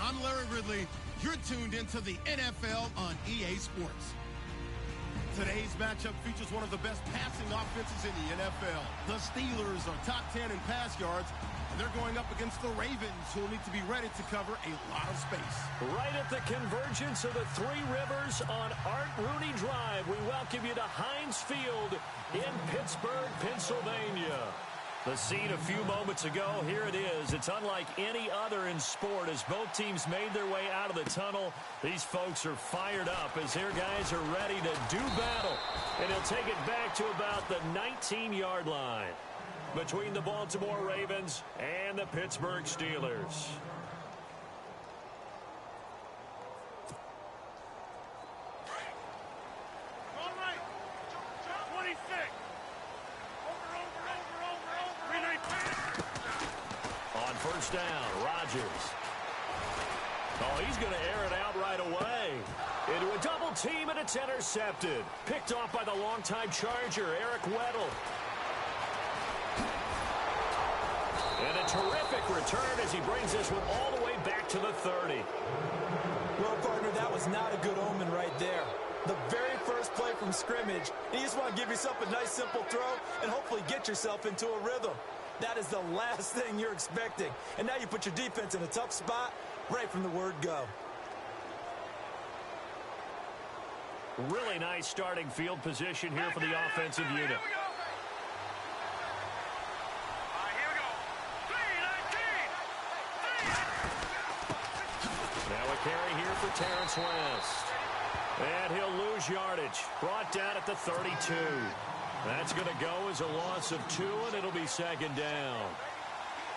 I'm Larry Ridley. You're tuned into the NFL on EA Sports. Today's matchup features one of the best passing offenses in the NFL. The Steelers are top 10 in pass yards, and they're going up against the Ravens, who will need to be ready to cover a lot of space. Right at the convergence of the Three Rivers on Art Rooney Drive, we welcome you to Heinz Field in Pittsburgh, Pennsylvania. The scene a few moments ago, here it is. It's unlike any other in sport as both teams made their way out of the tunnel. These folks are fired up as their guys are ready to do battle. And he'll take it back to about the 19-yard line between the Baltimore Ravens and the Pittsburgh Steelers. First down, Rodgers. Oh, he's going to air it out right away. Into a double team, and it's intercepted. Picked off by the longtime Charger, Eric Weddle. And a terrific return as he brings this one all the way back to the 30. Well, partner, that was not a good omen right there. The very first play from scrimmage, you just want to give yourself a nice, simple throw and hopefully get yourself into a rhythm. That is the last thing you're expecting. And now you put your defense in a tough spot right from the word go. Really nice starting field position here for the offensive unit. Here we go. 3-19. Now a carry here for Terrence West. And he'll lose yardage. Brought down at the 32. That's going to go as a loss of 2, and it'll be second down.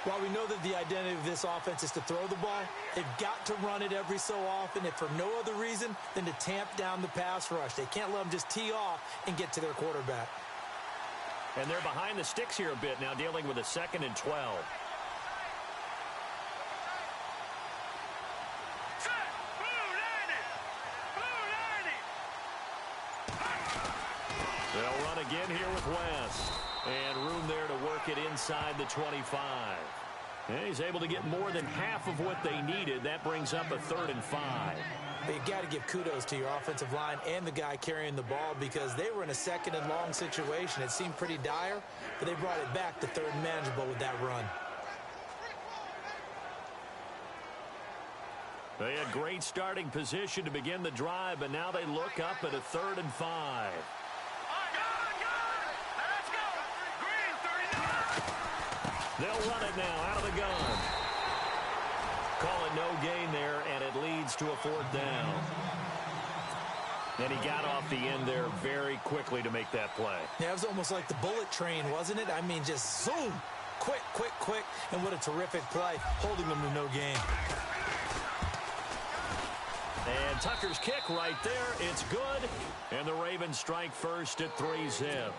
While we know that the identity of this offense is to throw the ball, they've got to run it every so often, if for no other reason than to tamp down the pass rush. They can't let them just tee off and get to their quarterback. And they're behind the sticks here a bit now, dealing with a 2nd and 12. They'll run again here with West. And room there to work it inside the 25. And he's able to get more than half of what they needed. That brings up a 3rd and 5. But you got to give kudos to your offensive line and the guy carrying the ball because they were in a 2nd and long situation. It seemed pretty dire, but they brought it back to 3rd and manageable with that run. They had great starting position to begin the drive, but now they look up at a 3rd and 5. They'll run it now out of the gun. Call it no gain there, and it leads to a 4th down. And he got off the end there very quickly to make that play. Yeah, it was almost like the bullet train, wasn't it? I mean, just zoom. Quick, quick, quick. And what a terrific play, holding them to no gain. And Tucker's kick right there. It's good. And the Ravens strike first at 3-zip.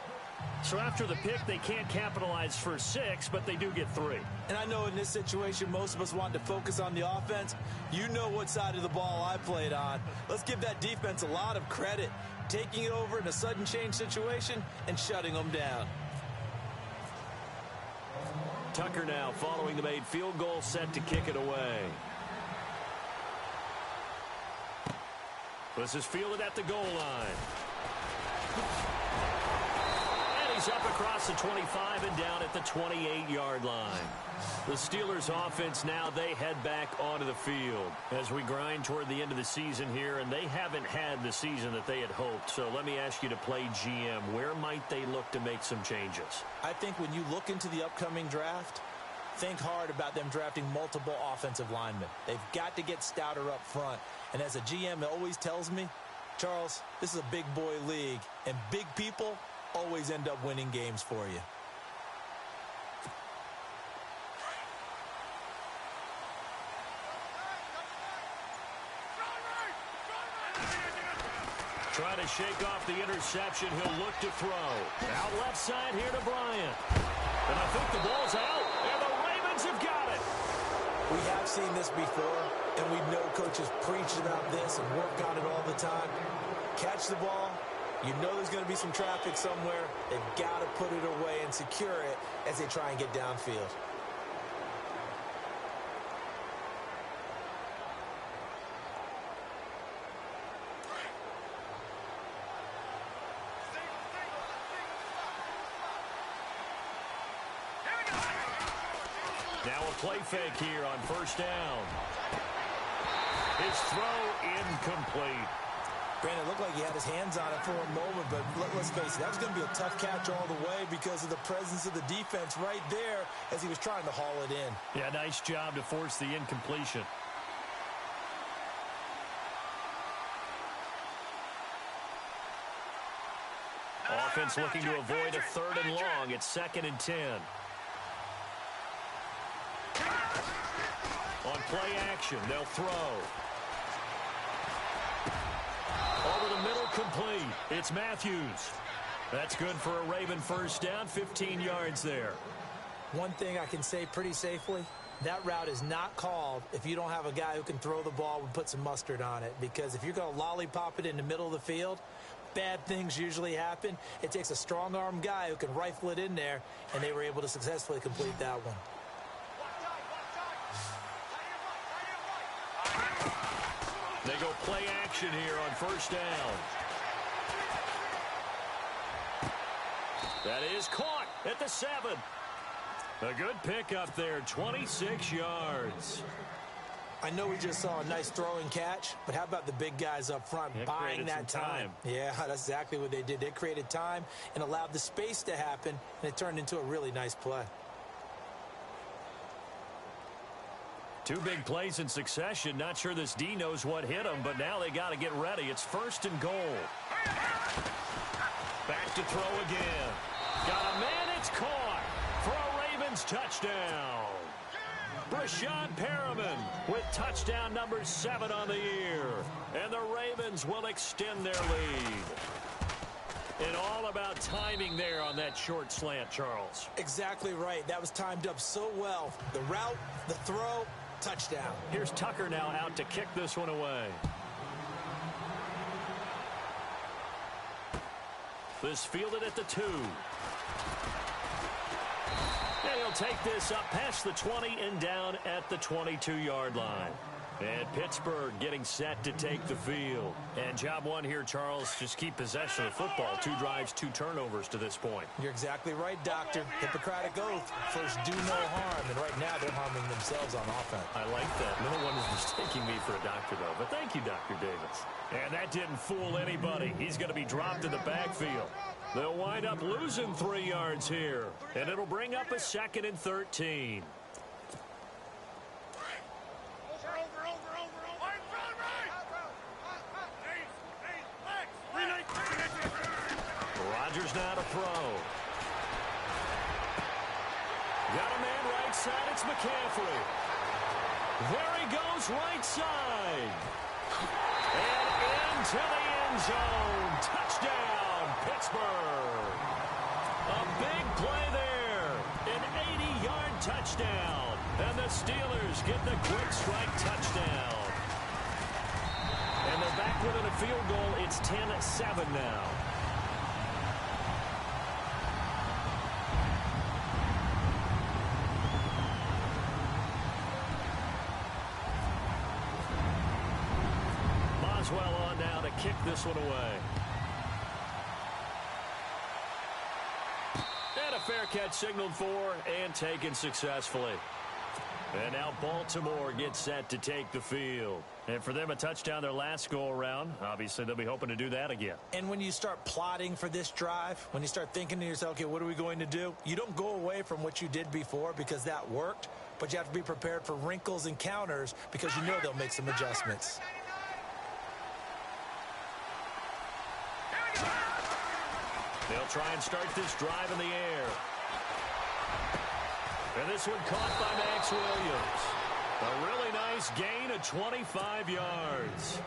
So after the pick, they can't capitalize for 6, but they do get 3. And I know in this situation, most of us want to focus on the offense. You know what side of the ball I played on. Let's give that defense a lot of credit, taking it over in a sudden change situation and shutting them down. Tucker now following the made field goal, set to kick it away. This is fielded at the goal line. He's up across the 25 and down at the 28-yard line. The Steelers offense now, they head back onto the field as we grind toward the end of the season here, and they haven't had the season that they had hoped. So let me ask you to play GM. Where might they look to make some changes? I think when you look into the upcoming draft, think hard about them drafting multiple offensive linemen. They've got to get stouter up front. And as a GM, it always tells me, Charles, this is a big boy league, and big people always end up winning games for you. Trying to shake off the interception. He'll look to throw. Out left side here to Bryant. And I think the ball's out. And the Ravens have got it. We have seen this before, and we know coaches preach about this and work on it all the time. Catch the ball. You know there's going to be some traffic somewhere. They've got to put it away and secure it as they try and get downfield. Now a play fake here on first down. His throw incomplete. Granted, it looked like he had his hands on it for a moment, but let's face it, that was going to be a tough catch all the way because of the presence of the defense right there as he was trying to haul it in. Yeah, nice job to force the incompletion. Offense looking to avoid a 3rd and long. It's 2nd and 10. On play action, they'll throw. Over the middle, complete. It's Matthews. That's good for a Raven first down, 15 yards there. One thing I can say pretty safely, that route is not called if you don't have a guy who can throw the ball and put some mustard on it. Because if you're going to lollipop it in the middle of the field, bad things usually happen. It takes a strong-arm guy who can rifle it in there, and they were able to successfully complete that one. They go play action here on first down. That is caught at the 7. A good pickup there, 26 yards. I know we just saw a nice throw and catch, but how about the big guys up front buying that time? Yeah, that's exactly what they did. They created time and allowed the space to happen, and it turned into a really nice play. 2 big plays in succession. Not sure this D knows what hit them, but now they got to get ready. It's 1st and goal. Back to throw again. Got a man, it's caught for a Ravens touchdown. Brashad Perriman with touchdown number 7 on the year. And the Ravens will extend their lead. And all about timing there on that short slant, Charles. Exactly right. That was timed up so well. The route, the throw, touchdown. Here's Tucker now out to kick this one away. This fielded at the 2. And he'll take this up past the 20 and down at the 22-yard line. And Pittsburgh getting set to take the field. And job one here, Charles, just keep possession of the football. 2 drives, 2 turnovers to this point. You're exactly right, Doctor. Hippocratic oath. First, do no harm. And right now, they're harming themselves on offense. I like that. No one is mistaking me for a doctor, though. But thank you, Dr. Davis. And that didn't fool anybody. He's going to be dropped in the backfield. They'll wind up losing 3 yards here. And it'll bring up a 2nd and 13. Rodgers now to throw. Got a man right side. It's McCaffrey. There he goes right side. And into the end zone. Touchdown, Pittsburgh. A big play there. An 80-yard touchdown. And the Steelers get the quick strike touchdown. And they're back within a field goal. It's 10-7 now. Boswell on now to kick this one away. And a fair catch signaled for and taken successfully. And now Baltimore gets set to take the field. And for them, a touchdown their last go-around. Obviously, they'll be hoping to do that again. And when you start plotting for this drive, when you start thinking to yourself, okay, what are we going to do? You don't go away from what you did before because that worked, but you have to be prepared for wrinkles and counters because you know they'll make some adjustments. They'll try and start this drive in the air. And this one caught by Max Williams. A really nice gain of 25 yards.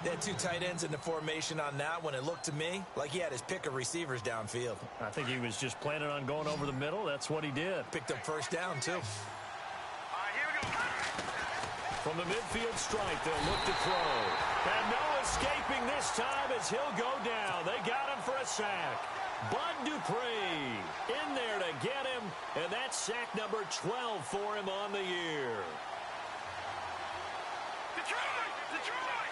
They had 2 tight ends in the formation on that one. It looked to me like he had his pick of receivers downfield. I think he was just planning on going over the middle. That's what he did. Picked up first down, too. Here we go. From the midfield stripe, they'll look to throw. And no escaping this time as he'll go down. They got him for a sack. Bud Dupree in there to get him, and that's sack number 12 for him on the year. Detroit! Detroit!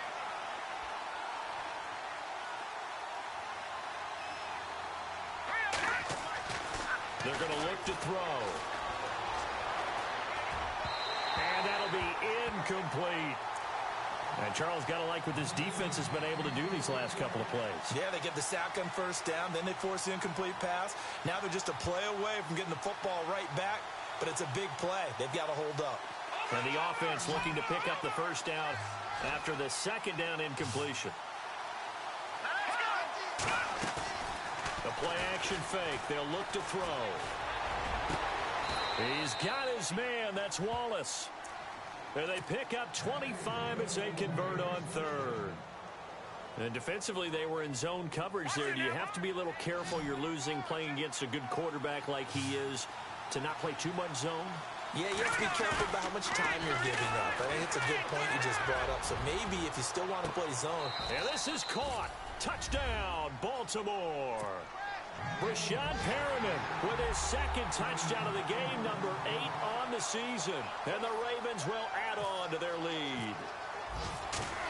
They're going to look to throw. And that'll be incomplete. And Charles, got to like what this defense has been able to do these last couple of plays. Yeah, they get the sack on first down, then they force the incomplete pass. Now they're just a play away from getting the football right back, but it's a big play. They've got to hold up. And the offense looking to pick up the first down after the second down incompletion. The play action fake. They'll look to throw. He's got his man. That's Wallace. And they pick up 25 as they convert on third. And defensively, they were in zone coverage there. Do you have to be a little careful you're losing playing against a good quarterback like he is to not play too much zone? Yeah, you have to be careful about how much time you're giving up. I think it's a good point you just brought up. So maybe if you still want to play zone. And this is caught. Touchdown, Baltimore. Rashad Perriman with his second touchdown of the game, number 8 on the season. And the Ravens will add on to their lead.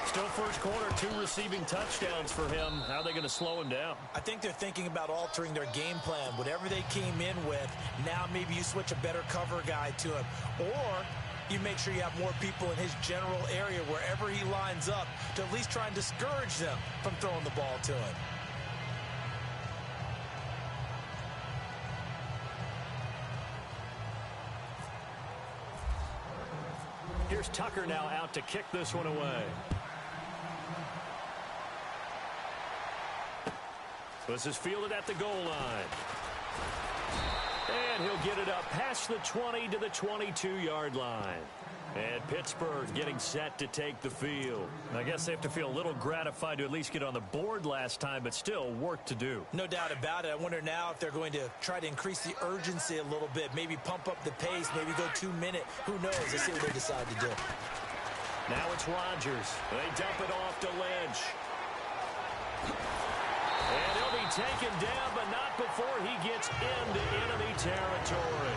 Still first quarter, 2 receiving touchdowns for him. How are they going to slow him down? I think they're thinking about altering their game plan. Whatever they came in with, now maybe you switch a better cover guy to him. Or you make sure you have more people in his general area wherever he lines up to at least try and discourage them from throwing the ball to him. Here's Tucker now out to kick this one away. This is fielded at the goal line. And he'll get it up past the 20 to the 22-yard line. And Pittsburgh getting set to take the field. I guess they have to feel a little gratified to at least get on the board last time, but still work to do. No doubt about it. I wonder now if they're going to try to increase the urgency a little bit, maybe pump up the pace, maybe go 2-minute. Who knows? Let's see what they decide to do. Now it's Rodgers. They dump it off to Lynch. And he'll be taken down, but not before he gets into enemy territory.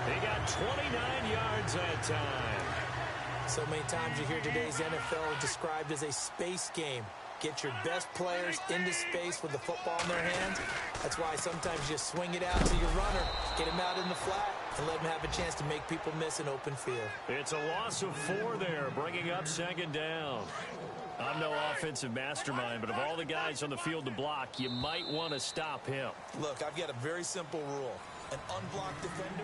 He got 29 yards that time. So many times you hear today's NFL described as a space game. Get your best players into space with the football in their hands. That's why sometimes you just swing it out to your runner, get him out in the flat, and let him have a chance to make people miss an open field. It's a loss of 4 there, bringing up second down. I'm no offensive mastermind, but of all the guys on the field to block, you might want to stop him. Look, I've got a very simple rule. An unblocked defender.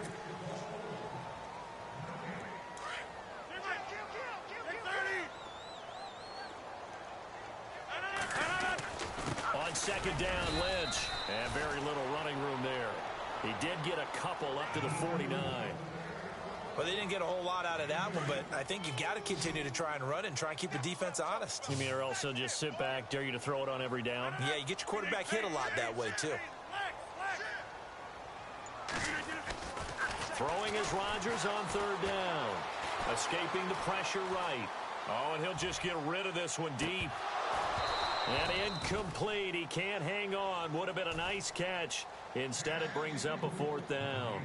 On second down, Lynch. And very little running room there. He did get a couple up to the 49. Well, they didn't get a whole lot out of that one, but I think you've got to continue to try and run it and try and keep the defense honest. You mean or else they'll just sit back, dare you to throw it on every down? Yeah, you get your quarterback hit a lot that way, too. Throwing is Rodgers on third down. Escaping the pressure right. Oh, and he'll just get rid of this one deep. And incomplete. He can't hang on. Would have been a nice catch. Instead, it brings up a 4th down.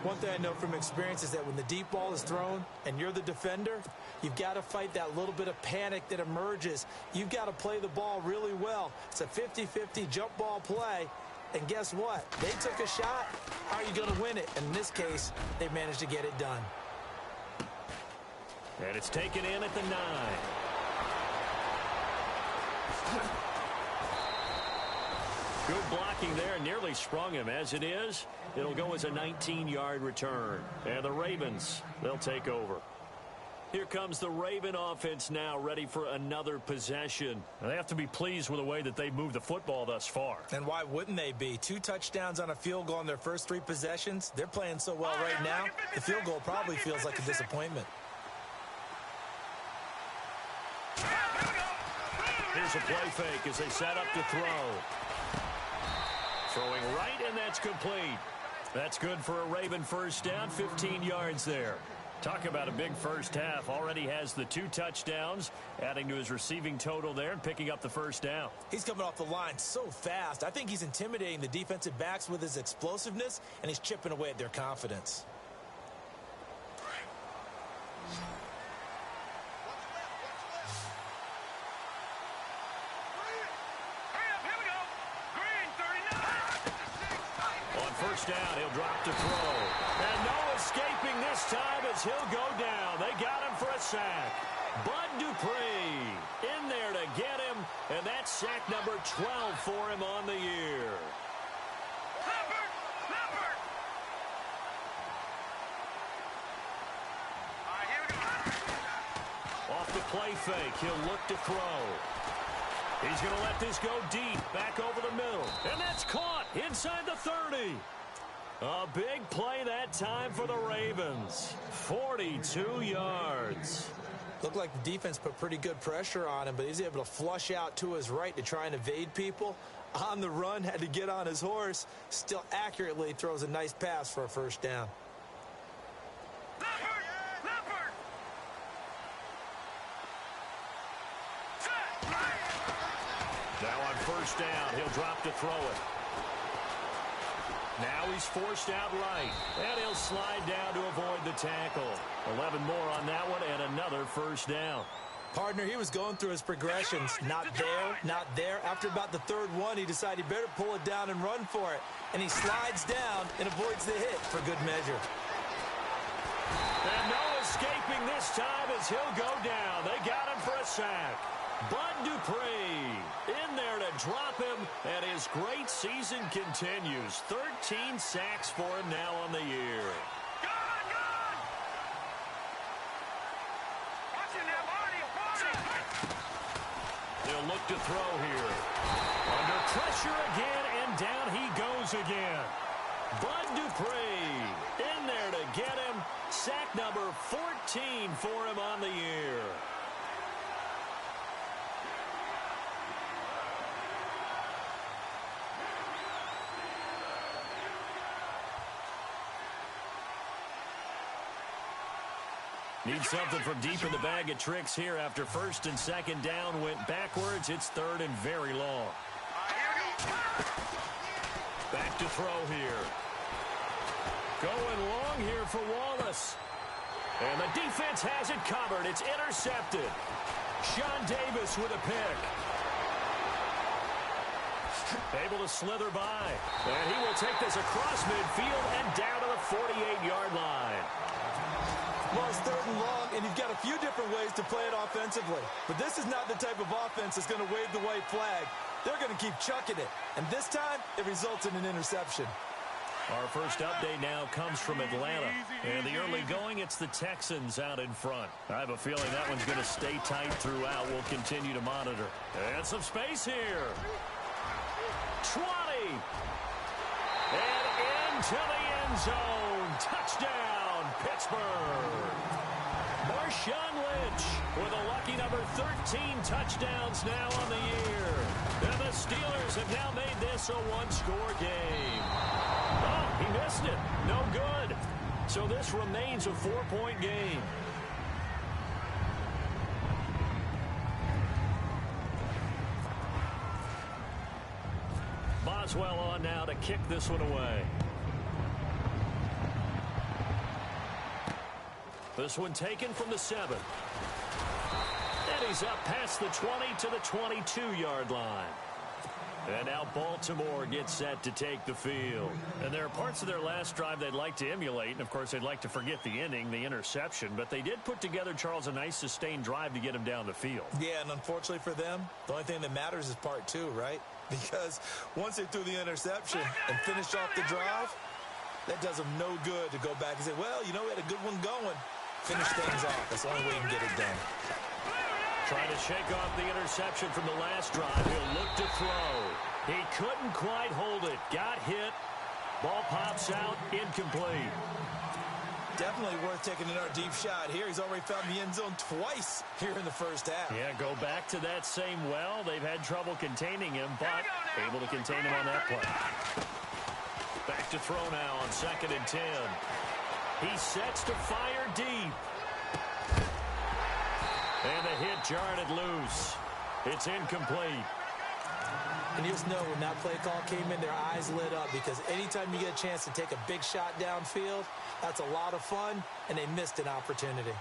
One thing I know from experience is that when the deep ball is thrown and you're the defender, you've got to fight that little bit of panic that emerges. You've got to play the ball really well. It's a 50-50 jump ball play. And guess what? They took a shot. How are you going to win it? And in this case, they managed to get it done. And it's taken in at the 9. Good blocking there, nearly sprung him. As it is, it'll go as a 19-yard return. And the Ravens, they'll take over. Here comes the Raven offense now, ready for another possession. And they have to be pleased with the way that they've moved the football thus far. And why wouldn't they be? 2 touchdowns on a field goal in their first 3 possessions. They're playing so well right now, the field goal probably feels like a disappointment. Here's a play fake as they set up to throw. Throwing right, and that's complete. That's good for a Raven first down, 15 yards there. Talk about a big first half. Already has the 2 touchdowns, adding to his receiving total there and picking up the first down. He's coming off the line so fast. I think he's intimidating the defensive backs with his explosiveness, and he's chipping away at their confidence. first down. He'll drop to throw. And no escaping this time as he'll go down. They got him for a sack. Bud Dupree in there to get him, and that's sack number 12 for him on the year. Off the play fake, he'll look to throw. He's going to let this go deep, back over the middle. And that's caught inside the 30. A big play that time for the Ravens. 42 yards. Looked like the defense put pretty good pressure on him, but he's able to flush out to his right to try and evade people. On the run, had to get on his horse. Still accurately throws a nice pass for a first down. Now on first down, he'll drop to throw it. Now he's forced out right, and he'll slide down to avoid the tackle. 11 more on that one, and another first down. Partner, he was going through his progressions. Not there, not there. After about the third one, he decided he better pull it down and run for it. And he slides down and avoids the hit for good measure. And no escaping this time as he'll go down. They got him for a sack. Bud Dupree in there to drop him, and his great season continues. 13 sacks for him now on the year. They'll look to throw here. Under pressure again, and down he goes again. Bud Dupree in there to get him. Sack number 14 for him on the year. Need something from deep in the bag of tricks here after first and second down went backwards. It's third and very long. Back to throw here. Going long here for Wallace. And the defense has it covered. It's intercepted. Sean Davis with a pick. Able to slither by. And he will take this across midfield and down to the 48-yard line. Well, it's third and long, and you've got a few different ways to play it offensively. But this is not the type of offense that's going to wave the white flag. They're going to keep chucking it. And this time, it results in an interception. Our first update now comes from Atlanta. And the early going, it's the Texans out in front. I have a feeling that one's going to stay tight throughout. We'll continue to monitor. And some space here. 20. And into the end zone. Touchdown, Pittsburgh. Marshawn Lynch with a lucky number 13 touchdowns now on the year. And the Steelers have now made this a one-score game. Oh, he missed it. No good. So this remains a 4-point game. Boswell on now to kick this one away. This one taken from the 7. And he's up past the 20 to the 22-yard line. And now Baltimore gets set to take the field. And there are parts of their last drive they'd like to emulate. And, of course, they'd like to forget the ending, the interception. But they did put together, Charles, a nice sustained drive to get him down the field. Yeah, and unfortunately for them, the only thing that matters is part 2, right? Because once they threw the interception and finished off the drive, that does them no good to go back and say, well, you know, we had a good one going. Finish things off. That's the only way you can get it done. Trying to shake off the interception from the last drive. He'll look to throw. He couldn't quite hold it. Got hit. Ball pops out. Incomplete. Definitely worth taking another deep shot here. He's already found the end zone twice here in the first half. Yeah, go back to that same well. They've had trouble containing him, but able to contain him on that play. Back to throw now on 2nd and 10. He sets to fire deep. And the hit jarred it loose. It's incomplete. And you just know when that play call came in, their eyes lit up because anytime you get a chance to take a big shot downfield, that's a lot of fun, and they missed an opportunity.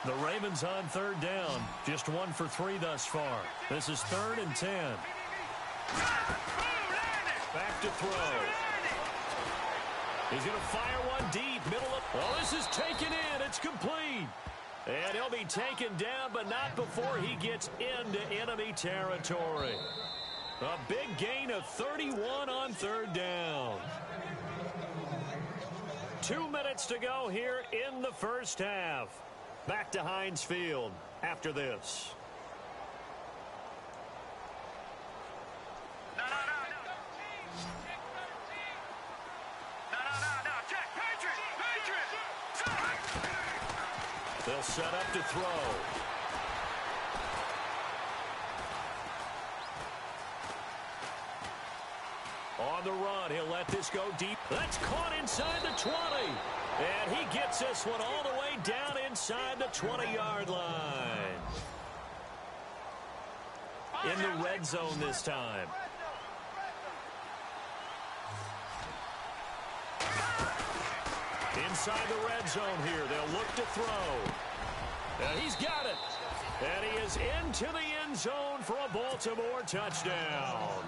The Ravens on 3rd down. Just 1 for 3 thus far. This is 3rd and 10. Back to throw. He's going to fire one deep, middle of... Oh, this is taken in. It's complete. And he'll be taken down, but not before he gets into enemy territory. A big gain of 31 on third down. 2 minutes to go here in the first half. Back to Heinz Field after this. No. Check. Patriot. They'll set up to throw. On the run, he'll let this go deep. That's caught inside the 20. And he gets this one all the way down inside the 20-yard line. In the red zone this time. Inside the red zone here. They'll look to throw. And he's got it. And he is into the end zone for a Baltimore touchdown.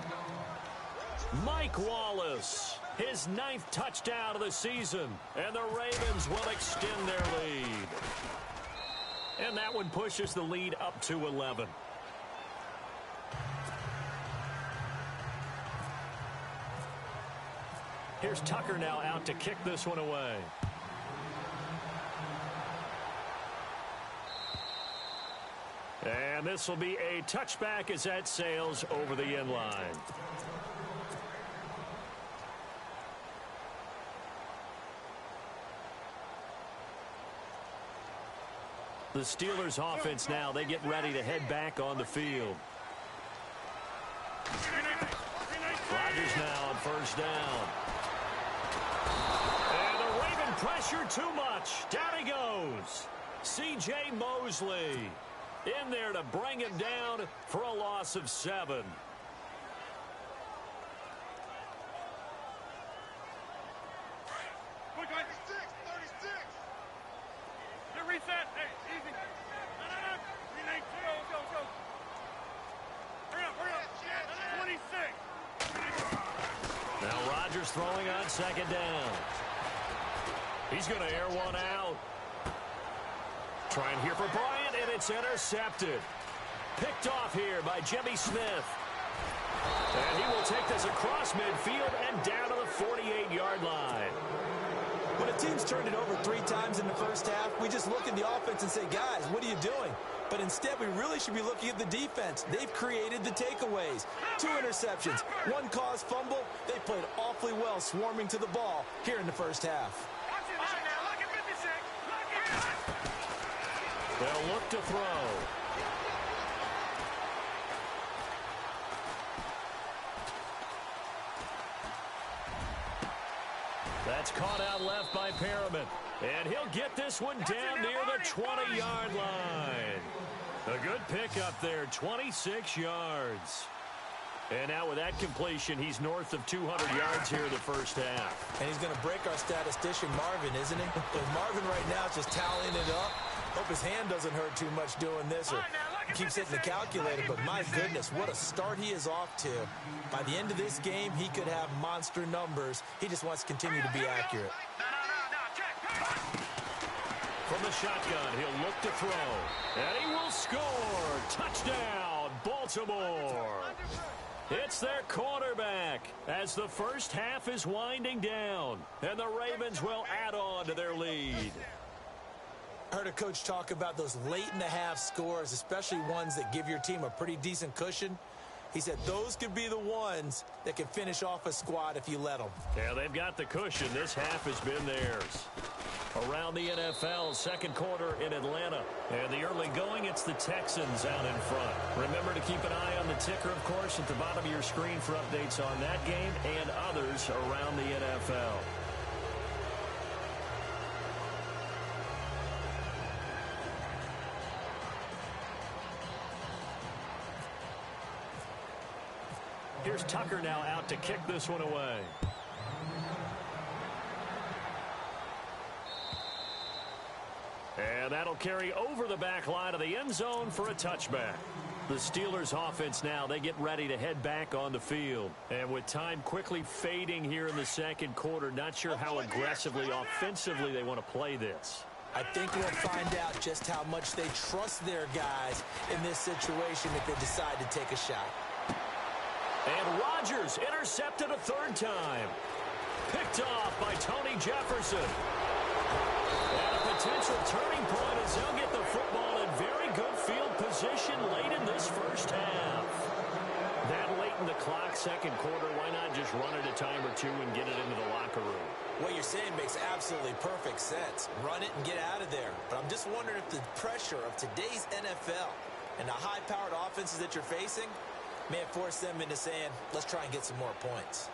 Mike Wallace, his 9th touchdown of the season. And the Ravens will extend their lead. And that one pushes the lead up to 11. Here's Tucker now out to kick this one away. And this will be a touchback as that sails over the end line. The Steelers offense now, they get ready to head back on the field. Rodgers now on first down. And the Raven pressure too much. Down he goes. C.J. Mosley in there to bring him down for a loss of 7. Reset. Hey, easy. No. 319. Go. Hurry up. 26. Now Rodgers throwing on second down. He's going to air one out. Trying here for Bryant, and it's intercepted. Picked off here by Jimmy Smith. And he will take this across midfield and down to the 48-yard line. When a team's turned it over 3 times in the first half, we just look at the offense and say, guys, what are you doing? But instead, we really should be looking at the defense. They've created the takeaways. 2 interceptions, 1 caused fumble. They played awfully well swarming to the ball here in the first half. They'll look to throw. That's caught out left by Perriman. And he'll get this one down near the 20-yard line. A good pickup there, 26 yards. And now with that completion, he's north of 200 yards here in the first half. And he's going to break our statistician, Marvin, isn't he? Because Marvin right now is just tallying it up. Hope his hand doesn't hurt too much doing this or keeps hitting the calculator. But my goodness, what a start he is off to. By the end of this game, he could have monster numbers. He just wants to continue to be accurate. From the shotgun, he'll look to throw. And he will score. Touchdown, Baltimore. It's their quarterback as the first half is winding down. And the Ravens will add on to their lead. I heard a coach talk about those late-in-the-half scores, especially ones that give your team a pretty decent cushion. He said those could be the ones that can finish off a squad if you let them. Yeah, they've got the cushion. This half has been theirs. Around the NFL, second quarter in Atlanta. And the early going, it's the Texans out in front. Remember to keep an eye on the ticker, of course, at the bottom of your screen for updates on that game and others around the NFL. Here's Tucker now out to kick this one away. And that'll carry over the back line of the end zone for a touchback. The Steelers offense now, they get ready to head back on the field. And with time quickly fading here in the second quarter, not sure how aggressively, offensively they want to play this. I think we'll find out just how much they trust their guys in this situation if they decide to take a shot. And Rodgers intercepted a third time. Picked off by Tony Jefferson. And a potential turning point as they'll get the football in very good field position late in this first half. That late in the clock, second quarter, why not just run it a time or two and get it into the locker room? What you're saying makes absolutely perfect sense. Run it and get out of there. But I'm just wondering if the pressure of today's NFL and the high-powered offenses that you're facing may have forced them into saying, let's try and get some more points.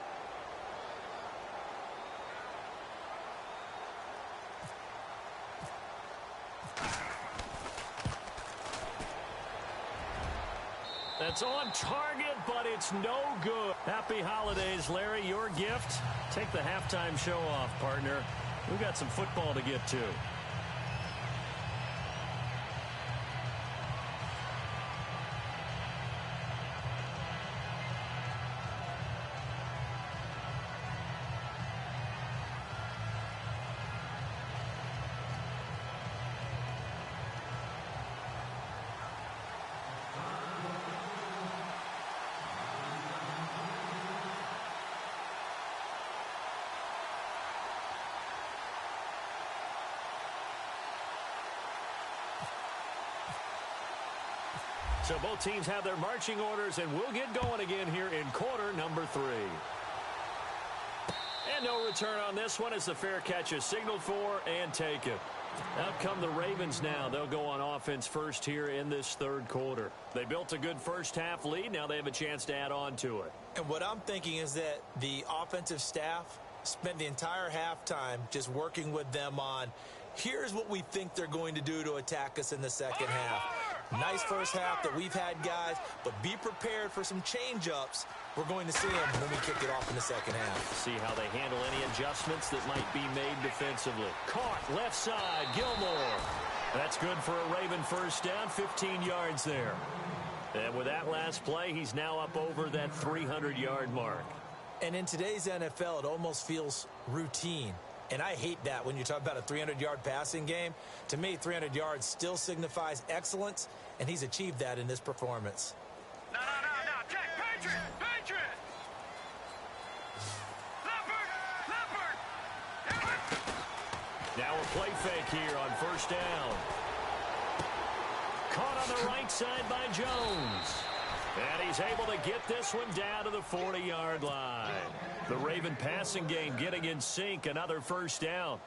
That's on target, but it's no good. Happy holidays, Larry. Your gift? Take the halftime show off, partner. We've got some football to get to. So both teams have their marching orders, and we'll get going again here in quarter number 3. And no return on this one as the fair catch is signaled for and taken. Out come the Ravens now. They'll go on offense first here in this third quarter. They built a good first half lead. Now they have a chance to add on to it. And what I'm thinking is that the offensive staff spent the entire halftime just working with them on, here's what we think they're going to do to attack us in the second half. Nice first half that we've had, guys, but be prepared for some change-ups. We're going to see them when we kick it off in the second half. See how they handle any adjustments that might be made defensively. Caught left side, Gilmore. That's good for a Raven first down, 15 yards there. And with that last play, he's now up over that 300-yard mark. And in today's NFL, it almost feels routine. And I hate that when you talk about a 300-yard passing game. To me, 300 yards still signifies excellence, and he's achieved that in this performance. No. Check. Patriot. Leopard. Now a play fake here on first down. Caught on the right side by Jones. And he's able to get this one down to the 40-yard line. The Raven passing game getting in sync, another first down.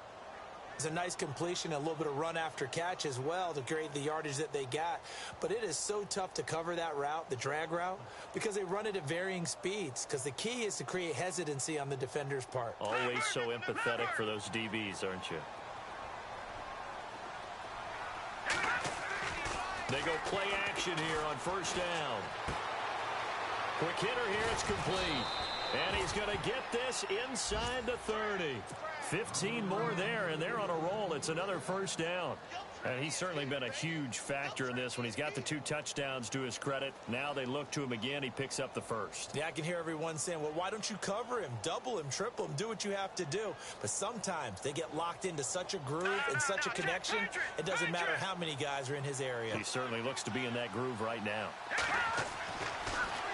It's a nice completion, a little bit of run after catch as well to create the yardage that they got. But it is so tough to cover that route, the drag route, because they run it at varying speeds. Because the key is to create hesitancy on the defender's part. Always so empathetic for those DBs, aren't you? They go play action here on first down. Quick hitter here, it's complete. And he's going to get this inside the 30. 15 more there, and they're on a roll. It's another first down. And he's certainly been a huge factor in this when he's got the 2 touchdowns to his credit. Now they look to him again. He picks up the first. Yeah, I can hear everyone saying, well, why don't you cover him, double him, triple him, do what you have to do. But sometimes they get locked into such a groove and such a connection, it doesn't matter how many guys are in his area. He certainly looks to be in that groove right now.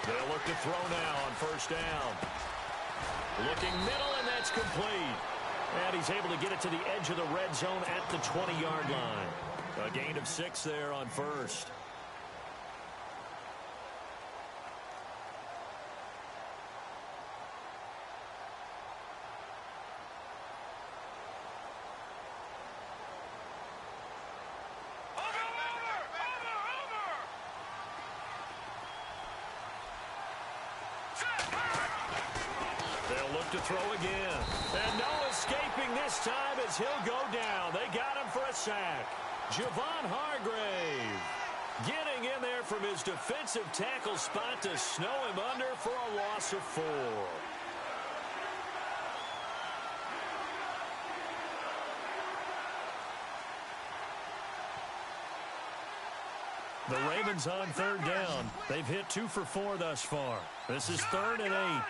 They'll look to throw now on first down. Looking middle, and that's complete. And he's able to get it to the edge of the red zone at the 20-yard line. A gain of 6 there on first. To throw again. And no escaping this time as he'll go down. They got him for a sack. Javon Hargrave getting in there from his defensive tackle spot to snow him under for a loss of 4. The Ravens on third down. They've hit 2 for 4 thus far. This is 3rd and 8.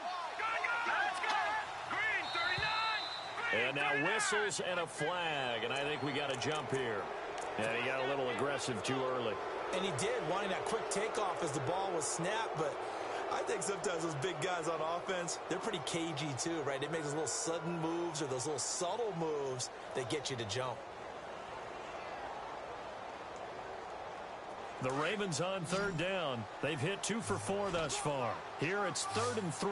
And now whistles and a flag, and I think we got a jump here. And he got a little aggressive too early. And he did, wanting that quick takeoff as the ball was snapped, but I think sometimes those big guys on offense, they're pretty cagey too, right? They make those little sudden moves or those little subtle moves that get you to jump. The Ravens on third down. They've hit 2 for 4 thus far. Here it's 3rd and 3.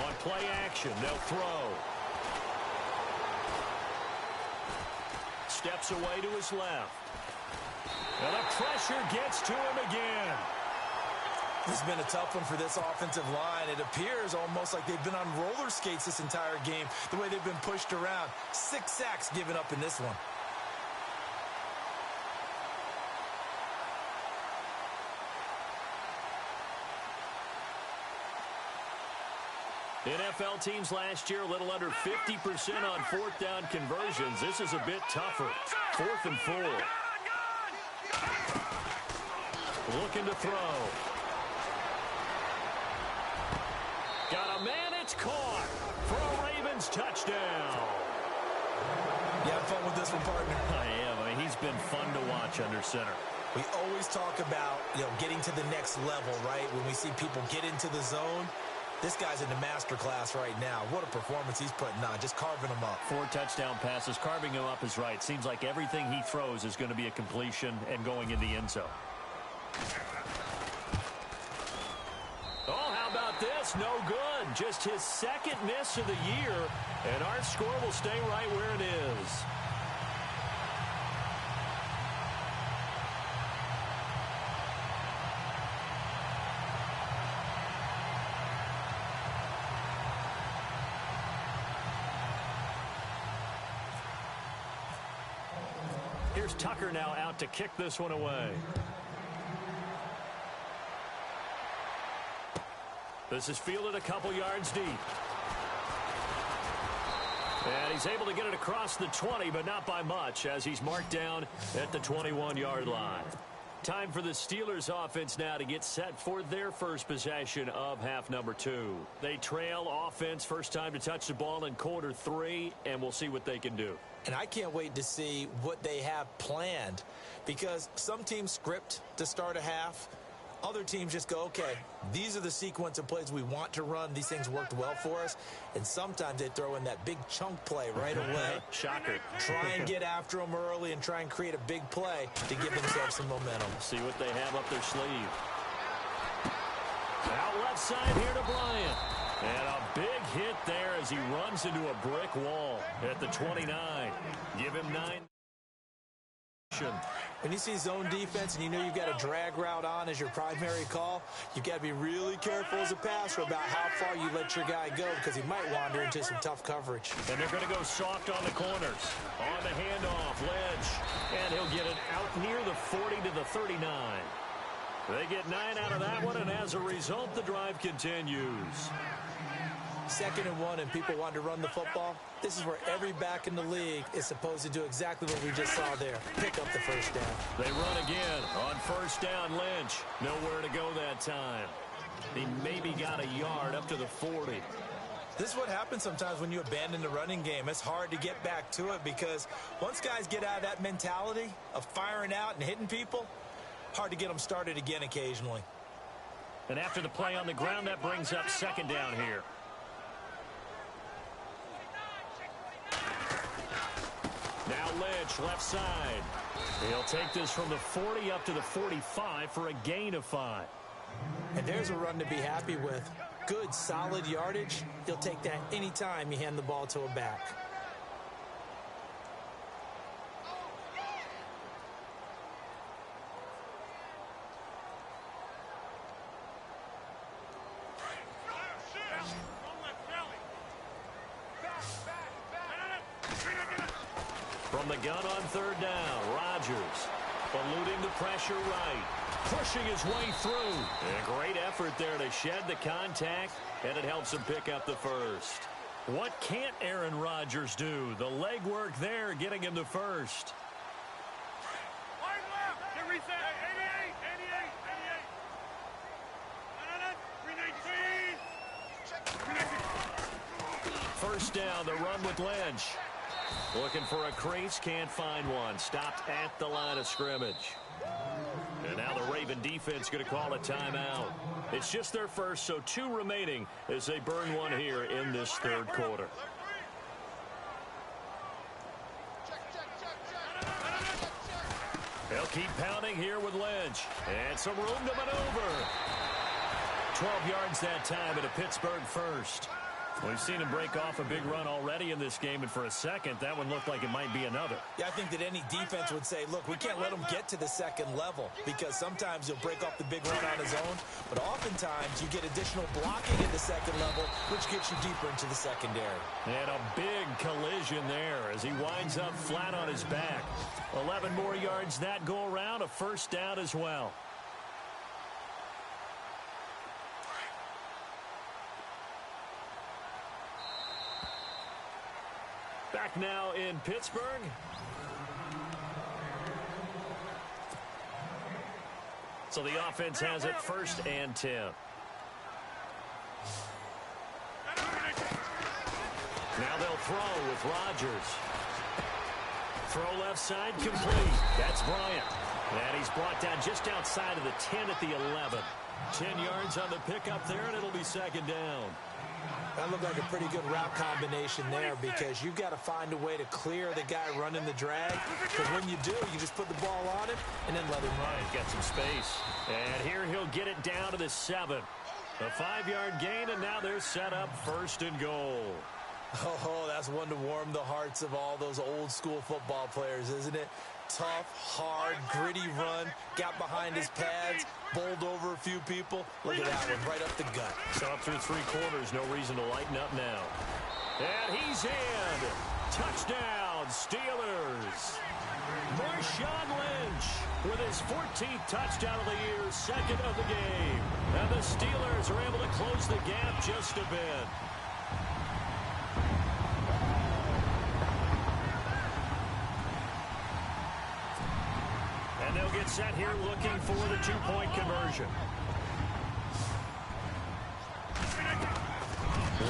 On play action, they'll throw. Steps away to his left. And the pressure gets to him again. This has been a tough one for this offensive line. It appears almost like they've been on roller skates this entire game, the way they've been pushed around. 6 sacks given up in this one. NFL teams last year a little under 50% on 4th down conversions. This is a bit tougher. 4th and 4. Looking to throw. Got a man, it's caught for a Ravens touchdown. You have fun with this one, partner? I am. I mean, he's been fun to watch under center. We always talk about, getting to the next level, right? When we see people get into the zone, this guy's in the master class right now. What a performance he's putting on, just carving them up. 4 touchdown passes. Carving him up is right. Seems like everything he throws is going to be a completion and going in the end zone. Oh, how about this? No good. Just his 2nd miss of the year, and our score will stay right where it is. Here's Tucker now out to kick this one away. This is fielded a couple yards deep. And he's able to get it across the 20, but not by much, as he's marked down at the 21-yard line. Time for the Steelers offense now to get set for their first possession of half number 2. They trail offense, first time to touch the ball in quarter 3, and we'll see what they can do. And I can't wait to see what they have planned, because some teams script to start a half. Other teams just go, okay, these are the sequence of plays we want to run. These things worked well for us. And sometimes they throw in that big chunk play right away. Shocker. Try and get after them early and try and create a big play to give themselves some momentum. See what they have up their sleeve. Out left side here to Bryant. And a big hit there as he runs into a brick wall at the 29. Give him 9. When you see zone defense and you know you've got a drag route on as your primary call, you've got to be really careful as a passer about how far you let your guy go, because he might wander into some tough coverage. And they're going to go soft on the corners. On the handoff, Lynch. And he'll get it out near the 40 to the 39. They get 9 out of that one, and as a result, the drive continues. 2nd and 1, and people want to run the football. This is where every back in the league is supposed to do exactly what we just saw there. Pick up the first down. They run again on first down. Lynch, nowhere to go that time. He maybe got a yard up to the 40. This is what happens sometimes when you abandon the running game. It's hard to get back to it, because once guys get out of that mentality of firing out and hitting people, hard to get them started again occasionally. And after the play on the ground, that brings up 2nd down here. Now Lynch, left side. He'll take this from the 40 up to the 45 for a gain of 5. And there's a run to be happy with. Good, solid yardage. He'll take that anytime you hand the ball to a back. From the gun on 3rd down, Rodgers eluding the pressure right, pushing his way through. And a great effort there to shed the contact, and it helps him pick up the first. What can't Aaron Rodgers do? The legwork there getting him the first. first down. The run with Lynch. Looking for a crease, can't find one. Stopped at the line of scrimmage. And now the Raven defense going to call a timeout. It's just their first, so 2 remaining as they burn one here in this third quarter. They'll keep pounding here with Lynch. And some room to maneuver. 12 yards that time at a Pittsburgh first. We've seen him break off a big run already in this game, and for a second, that one looked like it might be another. Yeah, I think that any defense would say, look, we can't let him get to the second level because sometimes he'll break off the big run on his own, but oftentimes you get additional blocking at the second level, which gets you deeper into the secondary. And a big collision there as he winds up flat on his back. 11 more yards that go around, a first down as well. Back now in Pittsburgh. So the offense has it 1st and 10. Now they'll throw with Rodgers. Throw left side complete. That's Bryant. And he's brought down just outside of the 10 at the 11. 10 yards on the pickup there, and it'll be 2nd down. That looked like a pretty good route combination there because you've got to find a way to clear the guy running the drag. Because when you do, you just put the ball on him and then let him run. He's got some space. And here he'll get it down to the 7. A 5-yard gain, and now they're set up 1st and goal. Oh, that's one to warm the hearts of all those old-school football players, isn't it? Tough, hard, gritty run, got behind his pads, bowled over a few people. Look at that one, right up the gut. So up through 3 quarters, no reason to lighten up now. And he's in. Touchdown, Steelers. Marshawn Lynch with his 14th touchdown of the year, 2nd of the game. And the Steelers are able to close the gap just a bit. And they'll get set here looking for the 2-point conversion.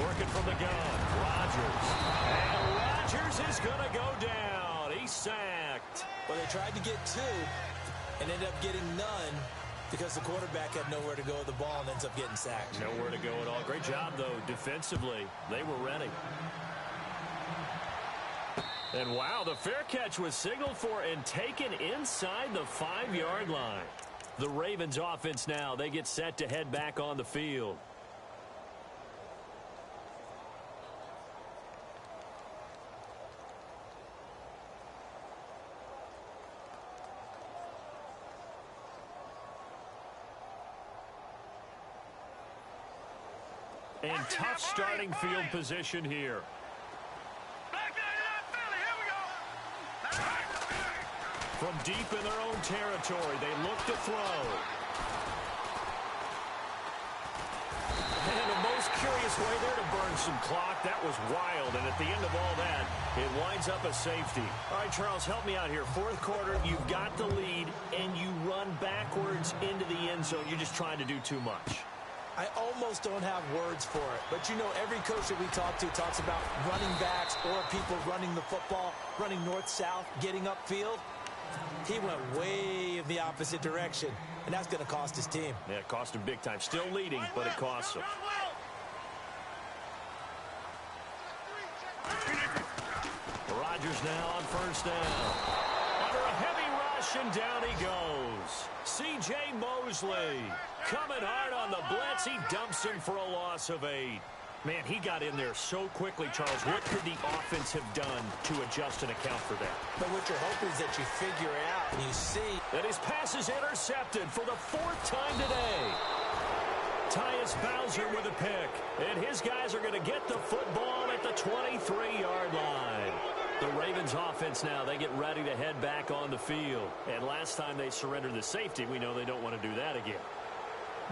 Working from the gun, Rodgers. And Rodgers is going to go down. He's sacked. Well, they tried to get 2 and ended up getting none because the quarterback had nowhere to go with the ball and ends up getting sacked. Nowhere to go at all. Great job, though, defensively. They were ready. And wow, the fair catch was signaled for and taken inside the 5-yard line. The Ravens offense now, they get set to head back on the field. And tough starting field position here. From deep in their own territory, they look to throw. And the most curious way there to burn some clock. That was wild, and at the end of all that, it winds up a safety. All right, Charles, help me out here. 4th quarter, you've got the lead, and you run backwards into the end zone. You're just trying to do too much. I almost don't have words for it. But, you know, every coach that we talk to talks about running backs or people running the football, running north-south, getting upfield. He went way in the opposite direction, and that's going to cost his team. Yeah, it cost him big time. Still leading, but it costs him. Rodgers now on 1st down. Under a heavy rush, and down he goes. C.J. Mosley coming hard on the blitz. He dumps him for a loss of 8. Man, he got in there so quickly, Charles. What could the offense have done to adjust and account for that? But what you're hoping is that you figure out and you see that his pass is intercepted for the 4th time today. Tyus Bowser with a pick, and his guys are going to get the football at the 23-yard line. The Ravens offense now, they get ready to head back on the field. And last time they surrendered the safety, we know they don't want to do that again.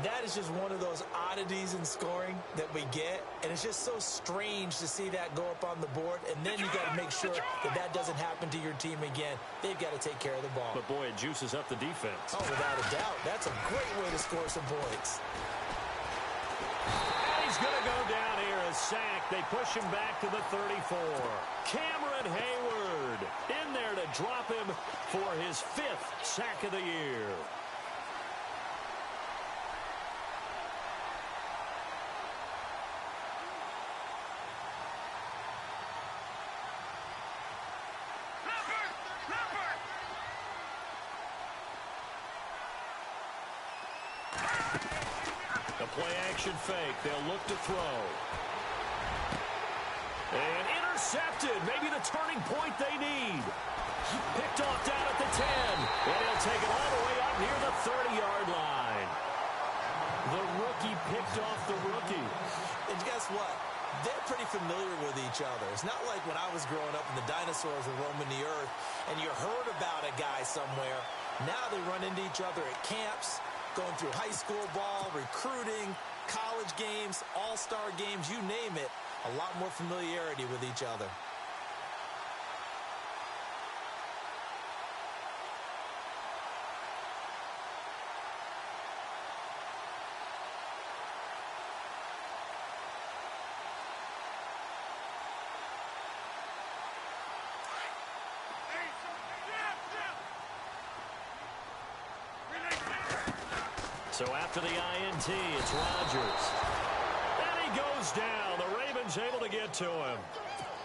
That is just one of those oddities in scoring that we get, and it's just so strange to see that go up on the board, and then you got to make sure that that doesn't happen to your team again. They've got to take care of the ball. But, boy, it juices up the defense. Oh, without a doubt. That's a great way to score some points. And he he's going to go down here, a sack. They push him back to the 34. Cameron Hayward in there to drop him for his 5th sack of the year. Play-action fake. They'll look to throw. And intercepted. Maybe the turning point they need. Picked off down at the 10. And he'll take it all the way up near the 30-yard line. The rookie picked off the rookie. And guess what? They're pretty familiar with each other. It's not like when I was growing up and the dinosaurs were roaming the earth and you heard about a guy somewhere. Now they run into each other at camps, going through high school ball, recruiting, college games, all-star games, you name it, a lot more familiarity with each other. So after the INT, it's Rodgers. And he goes down. The Ravens able to get to him.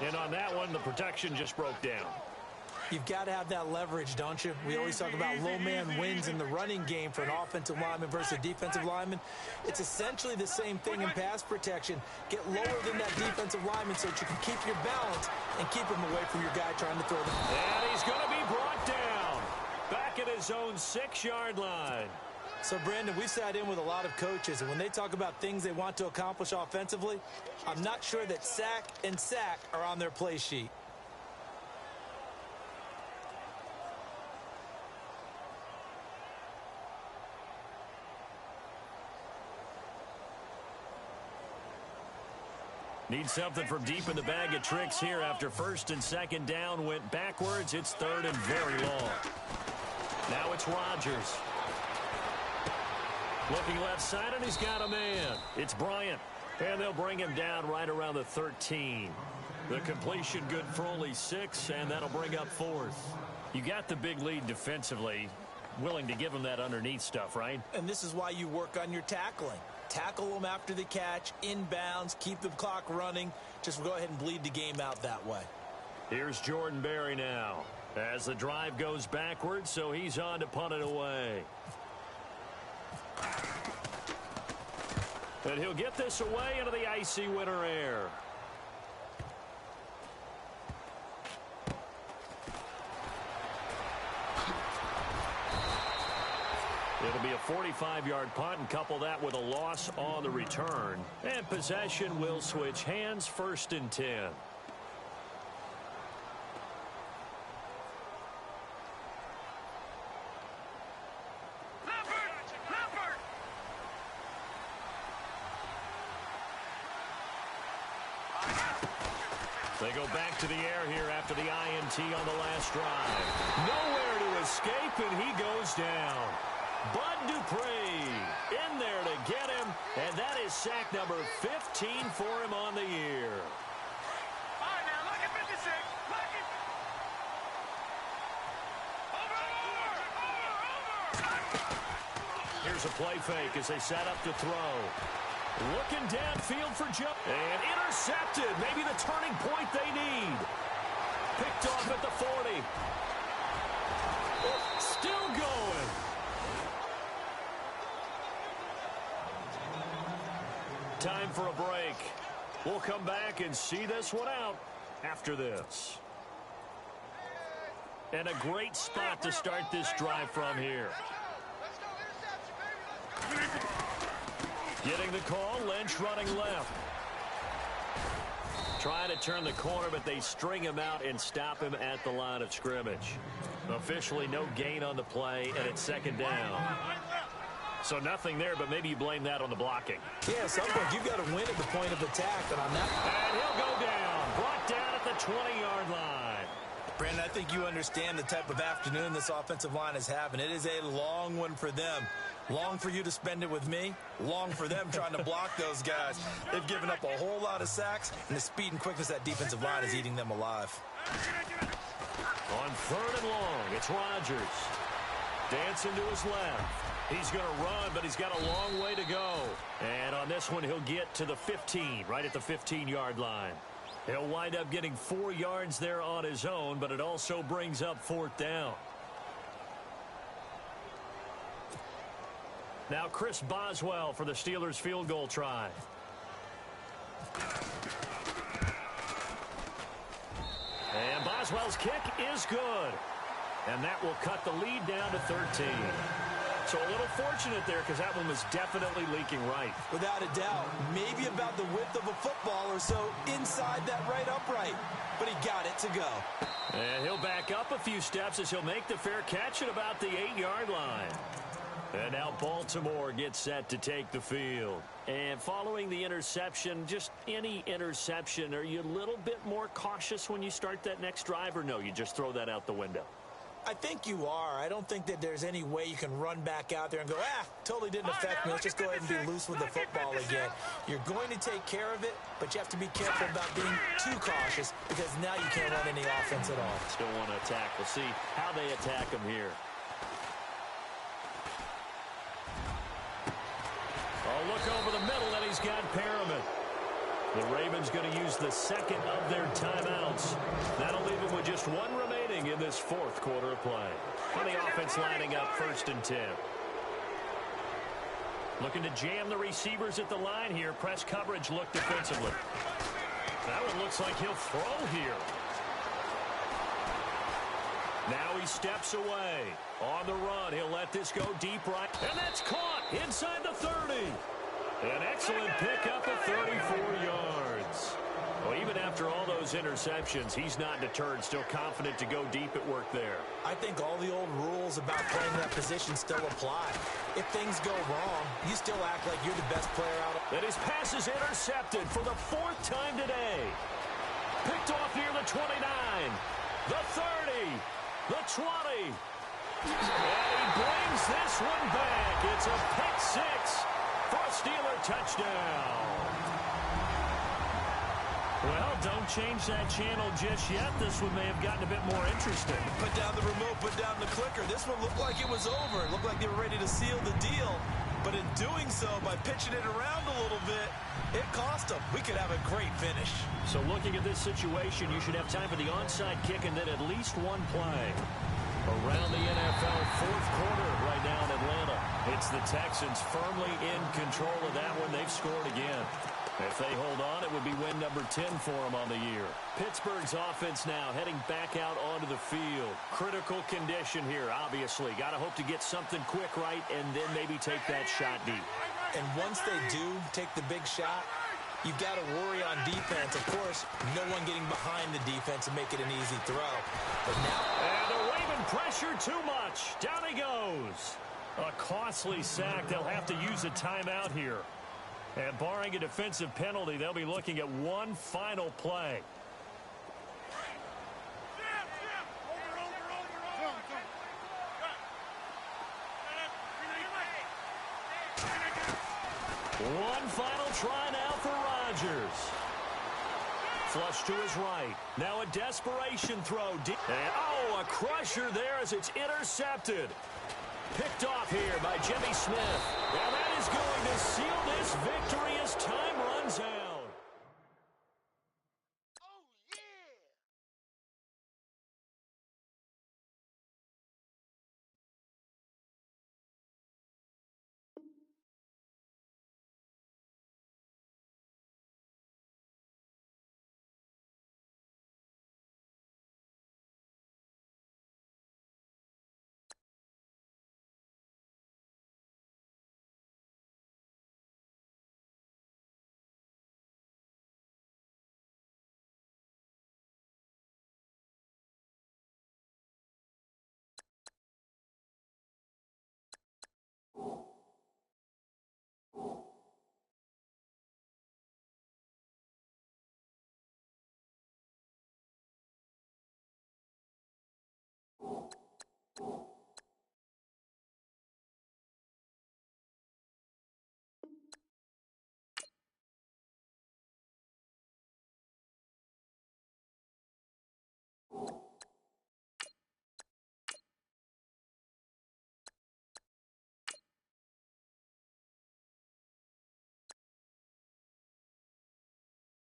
And on that one, the protection just broke down. You've got to have that leverage, don't you? We always talk about low man wins in the running game for an offensive lineman versus a defensive lineman. It's essentially the same thing in pass protection. Get lower than that defensive lineman so that you can keep your balance and keep him away from your guy trying to throw the ball. And he's going to be brought down. Back at his own 6-yard line. So, Brandon, we've sat in with a lot of coaches, and when they talk about things they want to accomplish offensively, I'm not sure that sack and sack are on their play sheet. Need something from deep in the bag of tricks here after 1st and 2nd down went backwards. It's 3rd and very long. Now it's Rodgers. Looking left side, and he's got a man. It's Bryant. And they'll bring him down right around the 13. The completion good for only 6, and that'll bring up 4th. You got the big lead defensively. Willing to give him that underneath stuff, right? And this is why you work on your tackling. Tackle them after the catch, inbounds, keep the clock running. Just go ahead and bleed the game out that way. Here's Jordan Berry now. As the drive goes backwards, so he's on to punt it away. And he'll get this away into the icy winter air. It'll be a 45-yard punt, and couple that with a loss on the return. And possession will switch hands, 1st and 10. They go back to the air here after the INT on the last drive. Nowhere to escape, and he goes down. Bud Dupree in there to get him, and that is sack number 15 for him on the year. All right, now, look at 56. Look at... Over. Here's a play fake as they set up to throw. Looking downfield for Joe. And intercepted. Maybe the turning point they need. Picked off at the 40. Still going. Time for a break. We'll come back and see this one out after this. And a great spot to start this drive from here. Getting the call, Lynch running left. Trying to turn the corner, but they string him out and stop him at the line of scrimmage. Officially no gain on the play, and it's 2nd down. So nothing there, but maybe you blame that on the blocking. Yeah, at some point you've got to win at the point of attack, and on that... And he'll go down. Brought down at the 20-yard line. Brandon, I think you understand the type of afternoon this offensive line is having. It is a long one for them. Long for you to spend it with me. Long for them trying to block those guys. They've given up a whole lot of sacks, and the speed and quickness of that defensive line is eating them alive. On 3rd and long, it's Rodgers. Dancing to his left. He's going to run, but he's got a long way to go. And on this one, he'll get to the 15, right at the 15-yard line. He'll wind up getting 4 yards there on his own, but it also brings up 4th down. Now Chris Boswell for the Steelers field goal try. And Boswell's kick is good. And that will cut the lead down to 13. So a little fortunate there because that one was definitely leaking right. Without a doubt. Maybe about the width of a football or so inside that right upright. But he got it to go. And he'll back up a few steps as he'll make the fair catch at about the 8-yard line. And now Baltimore gets set to take the field. And following the interception, just any interception, are you a little bit more cautious when you start that next drive, or no, you just throw that out the window? I think you are. I don't think that there's any way you can run back out there and go, totally didn't affect me. Let's just go ahead and be loose with the football again. You're going to take care of it, but you have to be careful about being too cautious because now you can't run any offense at all. Still want to attack. We'll see how they attack him here. Oh, look over the middle, and he's got Perriman. The Ravens going to use the second of their timeouts. That'll leave them with just 1 remaining in this 4th quarter of play. On the offense lining up 1st and 10. Looking to jam the receivers at the line here. Press coverage look defensively. That one looks like he'll throw here. Now he steps away. On the run, he'll let this go deep right. And that's caught inside the 30. An excellent pickup of 34 yards. Well, even after all those interceptions, he's not deterred, still confident to go deep at work there. I think all the old rules about playing that position still apply. If things go wrong, you still act like you're the best player out. And his pass is intercepted for the 4th time today. Picked off near the 29, the 30, the 20. And he brings this one back. It's a pick 6 for a Steeler touchdown. Well, don't change that channel just yet. This one may have gotten a bit more interesting. Put down the remote, put down the clicker. This one looked like it was over. It looked like they were ready to seal the deal. But in doing so, by pitching it around a little bit, it cost them. We could have a great finish. So looking at this situation, you should have time for the onside kick and then at least 1 play. Around the NFL 4th quarter right now in Atlanta. It's the Texans firmly in control of that one. They've scored again. If they hold on, it would be win number 10 for them on the year. Pittsburgh's offense now heading back out onto the field. Critical condition here, obviously. Got to hope to get something quick right and then maybe take that shot deep. And once they do take the big shot, you've got to worry on defense. Of course, no one getting behind the defense and make it an easy throw. But now... And they're waving pressure too much. Down he goes. A costly sack. They'll have to use a timeout here. And barring a defensive penalty, they'll be looking at one final play. One final try now for Rodgers. Flush to his right. Now a desperation throw. And, oh, a crusher there as it's intercepted. Picked off here by Jimmy Smith. Now that is going to seal this victory